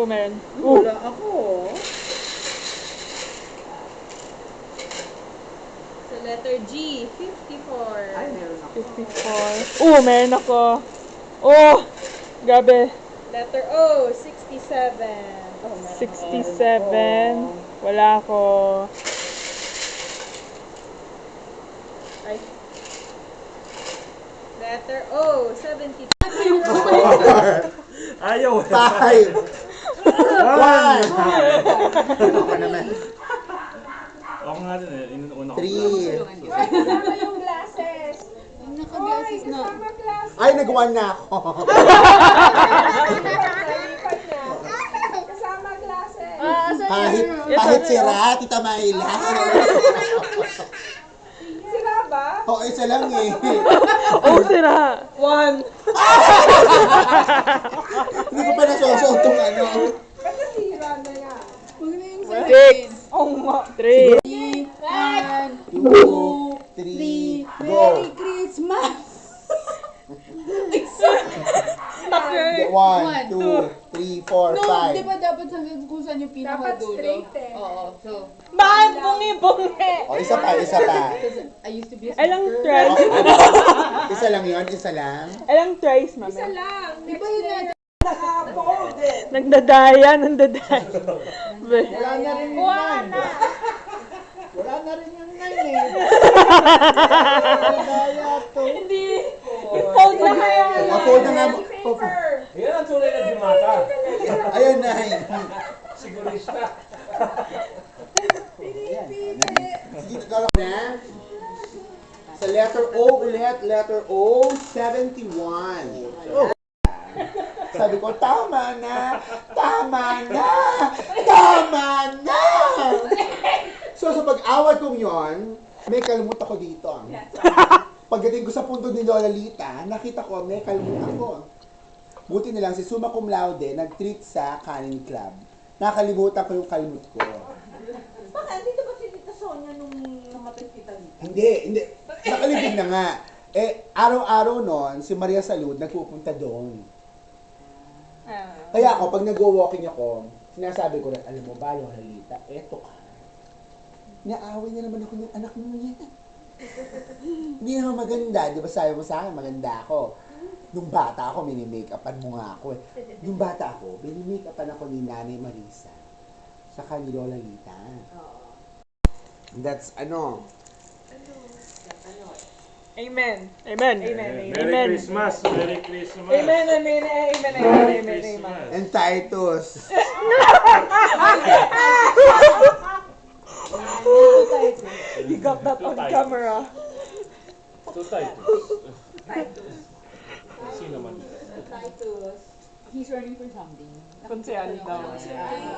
Meron. Wala ako. Sa letter G, 54. Ay, meron ako. 54. Meron ako. Grabe. Letter O, 67. 67. Wala ako. Ay. Letter O, 72. Ayaw. 5. 1. Ako naman. Ako nga din eh. Inuuna ko. 3. Kasama yung glasses. Naka-glasses na. Kasama glasses. Ay, nag-1 na ako. Nalipat na. Kasama glasses. Kahit sira, Tita Mayla. Sila ba? Oo, isa lang eh. Sira. 1. Hindi ko pa nasusuot itong ano. Ba't nasira na yan? Huwag na yung 6. 3. 1, 2, 3, 3, go. Merry Christmas! 1, 2, 3, 4, No, 5. di ba dapat hanggang kung saan yung Dapat pinakadulo? straight eh. Oo, so, Bakit bungi-bungi? O, isa pa. because I used to be a Ilang smoker. tries? Isa lang yun, isa lang. Ilang tries, Isa mama? lang. Di ba yun natin? Nagdadaya. Wala na rin yung 9. Wala na rin yung 9 eh. Daya to. Hindi. Hold na kaya. Afford na nga. Yan ang tunay na dimata. Ayun na. Sigurista. Sige, nagkaroon na. Sa letter O ulit, letter O, 71. Sabi ko, tama na! Tama na! Tama na! So, sa pag-awat kong yon, may kalimut ako dito. Pagdating ko sa punto ni Lola Lita, nakita ko, may kalimut ako. Buti na lang, si Summa Cum Laude nag-treat sa Canin Club. Nakalimutan ko yung kalimut ko. Bakit? Dito ba si Tita Sonia nung namatay kita dito? Hindi. Nakalibig na nga. Araw-araw nun, si Maria Salud nagpupunta doon. Kaya ako, pag nag-walking ako, sinasabi ko rin, alam mo ba, Lola Lita, eto ka. Naaway na naman ako ng anak mo yan. Hindi naman maganda. Di ba sabi mo sa akin, maganda ako. Nung bata ako, mini-make-upan mo nga ako eh. Nung bata ako, mini-make-upan ako ni Nanay Marisa. Saka ni Lola Lita. That's Amen. Amen. Merry Christmas. Merry Christmas. Amen. And Titus. You got that on camera. Ito Titus. Sino man? He's running for something. Kung si Ali daw. Si Ali.